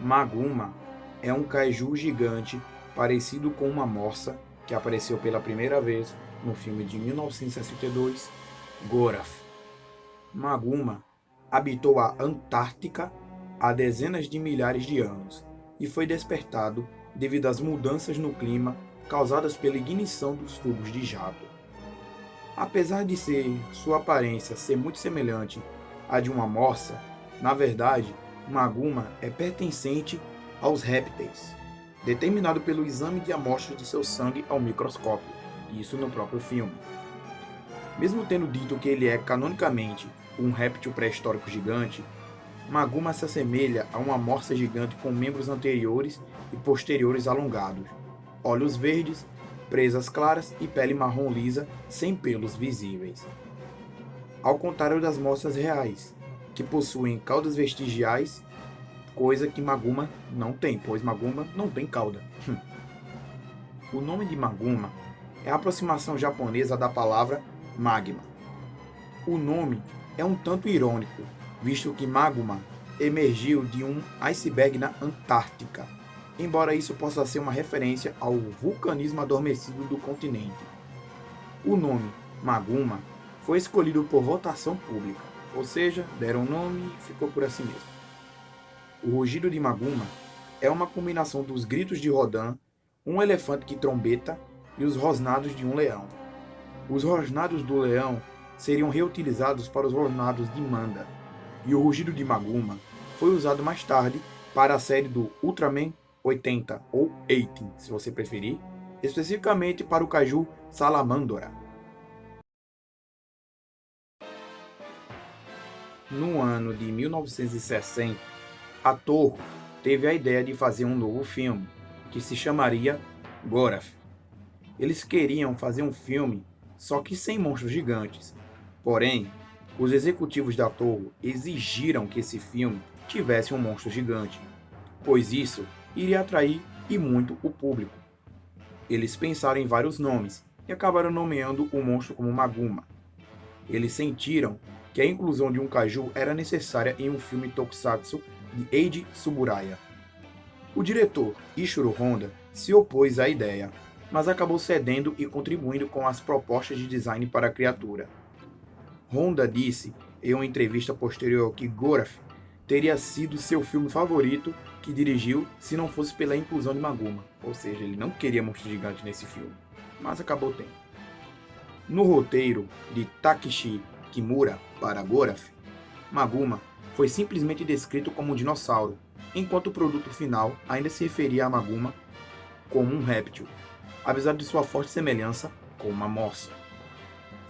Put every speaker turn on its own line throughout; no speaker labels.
Maguma é um kaiju gigante parecido com uma morsa que apareceu pela primeira vez no filme de 1962, Gorath. Maguma habitou a Antártica há dezenas de milhares de anos e foi despertado devido às mudanças no clima causadas pela ignição dos tubos de jato. Apesar de sua aparência ser muito semelhante à de uma morsa, na verdade, Maguma é pertencente aos répteis, determinado pelo exame de amostras de seu sangue ao microscópio, isso no próprio filme. Mesmo tendo dito que ele é canonicamente um réptil pré-histórico gigante, Maguma se assemelha a uma morsa gigante com membros anteriores e posteriores alongados, olhos verdes, presas claras e pele marrom lisa sem pelos visíveis. Ao contrário das morsas reais, que possuem caudas vestigiais, coisa que Maguma não tem, pois Maguma não tem cauda. O nome de Maguma é a aproximação japonesa da palavra magma. O nome é um tanto irônico, visto que Maguma emergiu de um iceberg na Antártica, embora isso possa ser uma referência ao vulcanismo adormecido do continente. O nome Maguma foi escolhido por votação pública, ou seja, deram o nome e ficou por assim mesmo. O rugido de Maguma é uma combinação dos gritos de Rodan, um elefante que trombeta e os rosnados de um leão. Os rosnados do leão seriam reutilizados para os rosnados de Manda, e o rugido de Maguma foi usado mais tarde para a série do Ultraman 80 ou 80, se você preferir, especificamente para o kaiju Salamandora. No ano de 1960, a Toho teve a ideia de fazer um novo filme, que se chamaria Gorath. Eles queriam fazer um filme só que sem monstros gigantes. Porém, os executivos da Toho exigiram que esse filme tivesse um monstro gigante, pois isso iria atrair e muito o público. Eles pensaram em vários nomes e acabaram nomeando o monstro como Maguma. Eles sentiram que a inclusão de um kaiju era necessária em um filme tokusatsu de Eiji Tsuburaya. O diretor Ishiro Honda se opôs à ideia, mas acabou cedendo e contribuindo com as propostas de design para a criatura. Honda disse em uma entrevista posterior que Gorath teria sido seu filme favorito que dirigiu se não fosse pela inclusão de Maguma, ou seja, ele não queria monstro gigante nesse filme, mas acabou tendo. No roteiro de Takeshi Kimura para Gorath, Maguma foi simplesmente descrito como um dinossauro, enquanto o produto final ainda se referia a Maguma como um réptil, apesar de sua forte semelhança com uma morsa.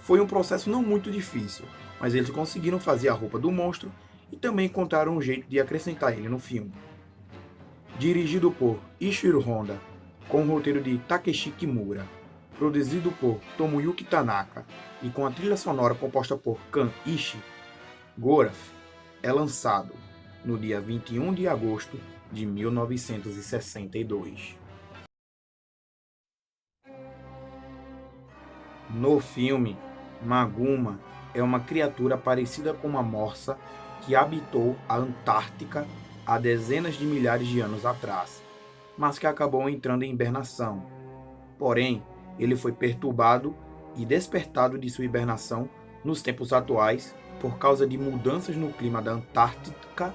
Foi um processo não muito difícil, mas eles conseguiram fazer a roupa do monstro e também encontraram um jeito de acrescentar ele no filme. Dirigido por Ishiro Honda, com o roteiro de Takeshi Kimura, produzido por Tomoyuki Tanaka e com a trilha sonora composta por Kan Ishii, Gorath é lançado no dia 21 de agosto de 1962. No filme, Maguma é uma criatura parecida com uma morsa que habitou a Antártica há dezenas de milhares de anos atrás, mas que acabou entrando em hibernação. Porém, ele foi perturbado e despertado de sua hibernação nos tempos atuais por causa de mudanças no clima da Antártica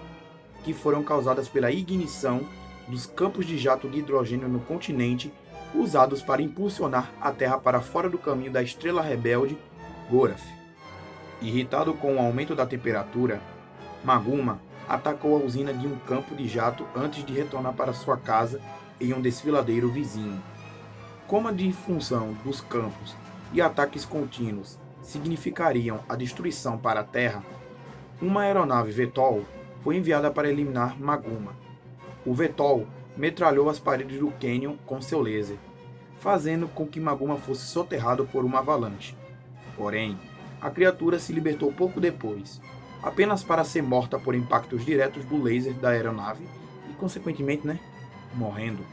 que foram causadas pela ignição dos campos de jato de hidrogênio no continente usados para impulsionar a Terra para fora do caminho da estrela rebelde Gorath. Irritado com o aumento da temperatura, Maguma atacou a usina de um campo de jato antes de retornar para sua casa em um desfiladeiro vizinho. Como a disfunção dos campos e ataques contínuos significariam a destruição para a Terra, uma aeronave VTOL foi enviada para eliminar Maguma. O VTOL metralhou as paredes do cânion com seu laser, fazendo com que Maguma fosse soterrado por uma avalanche. Porém, a criatura se libertou pouco depois, apenas para ser morta por impactos diretos do laser da aeronave e, consequentemente, morrendo.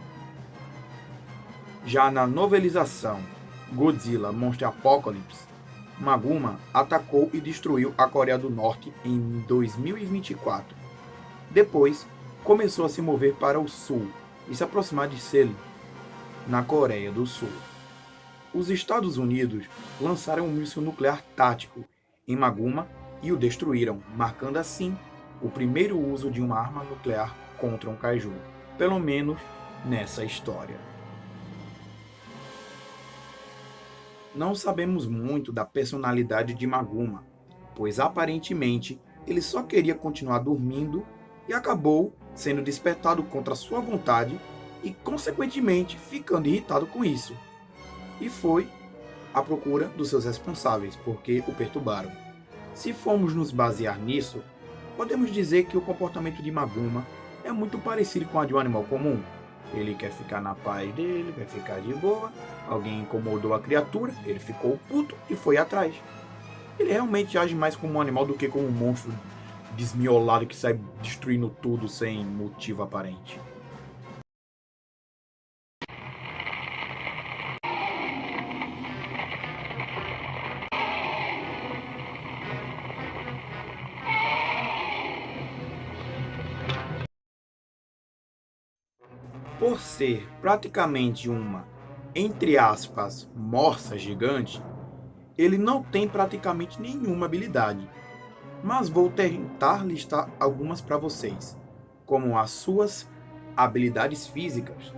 Já na novelização Godzilla Monster Apocalypse, Maguma atacou e destruiu a Coreia do Norte em 2024. Depois, começou a se mover para o sul e se aproximar de Seoul, na Coreia do Sul. Os Estados Unidos lançaram um míssil nuclear tático em Maguma e o destruíram, marcando assim o primeiro uso de uma arma nuclear contra um kaiju, pelo menos nessa história. Não sabemos muito da personalidade de Maguma, pois aparentemente ele só queria continuar dormindo e acabou sendo despertado contra sua vontade e, consequentemente, ficando irritado com isso. E foi à procura dos seus responsáveis, porque o perturbaram. Se formos nos basear nisso, podemos dizer que o comportamento de Maguma é muito parecido com a de um animal comum. Ele quer ficar na paz dele, quer ficar de boa, alguém incomodou a criatura, ele ficou puto e foi atrás. Ele realmente age mais como um animal do que como um monstro desmiolado que sai destruindo tudo sem motivo aparente. Por ser praticamente uma, entre aspas, morsa gigante, ele não tem praticamente nenhuma habilidade. Mas vou tentar listar algumas para vocês, como as suas habilidades físicas.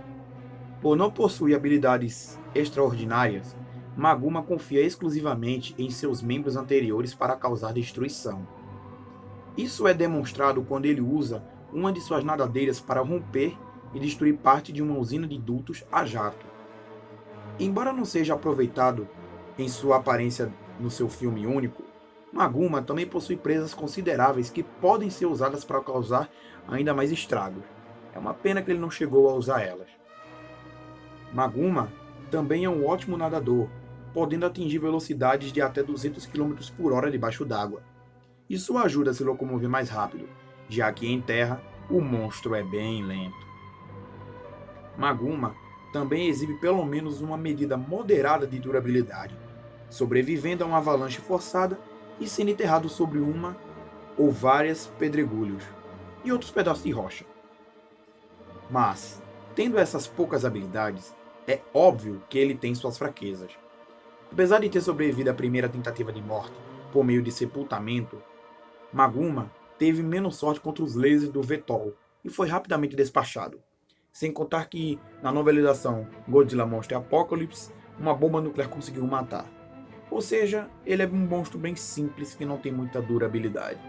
Por não possuir habilidades extraordinárias, Maguma confia exclusivamente em seus membros anteriores para causar destruição. Isso é demonstrado quando ele usa uma de suas nadadeiras para romper e destruir parte de uma usina de dutos a jato. Embora não seja aproveitado em sua aparência no seu filme único, Maguma também possui presas consideráveis que podem ser usadas para causar ainda mais estragos. É uma pena que ele não chegou a usar elas. Maguma também é um ótimo nadador, podendo atingir velocidades de até 200 km por hora debaixo d'água. Isso ajuda a se locomover mais rápido, já que em terra o monstro é bem lento. Maguma também exibe pelo menos uma medida moderada de durabilidade, sobrevivendo a uma avalanche forçada e sendo enterrado sobre uma ou várias pedregulhos e outros pedaços de rocha. Mas, tendo essas poucas habilidades, é óbvio que ele tem suas fraquezas. Apesar de ter sobrevivido à primeira tentativa de morte por meio de sepultamento, Maguma teve menos sorte contra os lasers do Vetol e foi rapidamente despachado. Sem contar que, na novelização Godzilla Monster Apocalypse, uma bomba nuclear conseguiu matar. Ou seja, ele é um monstro bem simples que não tem muita durabilidade.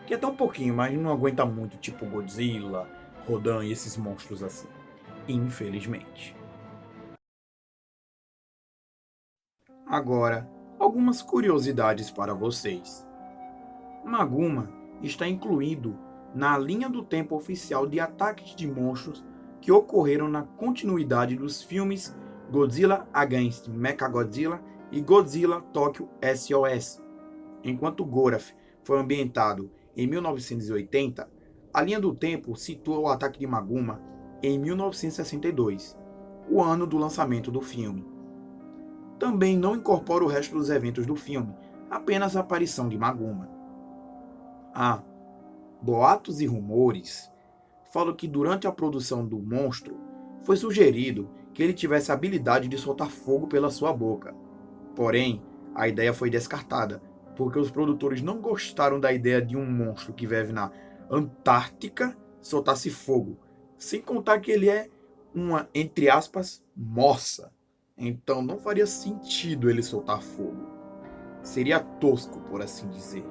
Que até um pouquinho, mas não aguenta muito, tipo Godzilla, Rodan e esses monstros assim. Infelizmente. Agora, algumas curiosidades para vocês. Maguma está incluído na linha do tempo oficial de ataques de monstros que ocorreram na continuidade dos filmes Godzilla Against Mechagodzilla e Godzilla Tokyo SOS. Enquanto Gorath foi ambientado em 1980, a linha do tempo situa o ataque de Maguma em 1962, o ano do lançamento do filme. Também não incorpora o resto dos eventos do filme, apenas a aparição de Maguma. Boatos e rumores falam que durante a produção do monstro foi sugerido que ele tivesse a habilidade de soltar fogo pela sua boca. Porém, a ideia foi descartada, porque os produtores não gostaram da ideia de um monstro que vive na Antártica soltasse fogo, sem contar que ele é uma, entre aspas, morsa. Então não faria sentido ele soltar fogo. Seria tosco, por assim dizer.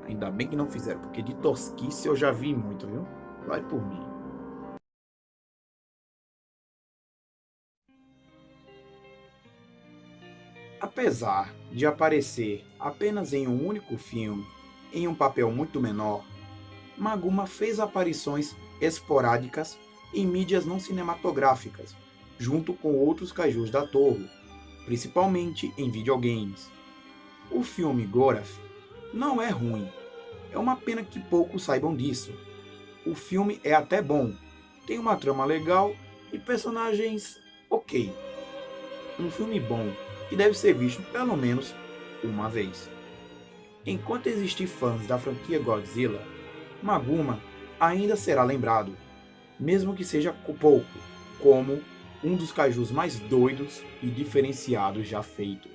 Ainda bem que não fizeram, porque de tosquice eu já vi muito, viu? Vai por mim. Apesar de aparecer apenas em um único filme, em um papel muito menor, Maguma fez aparições esporádicas em mídias não cinematográficas, junto com outros kaijus da Toho, principalmente em videogames. O filme Gorath não é ruim, é uma pena que poucos saibam disso. O filme é até bom, tem uma trama legal e personagens ok. Um filme bom que deve ser visto pelo menos uma vez. Enquanto existir fãs da franquia Godzilla, Maguma ainda será lembrado, mesmo que seja pouco, como um dos kaijus mais doidos e diferenciados já feitos.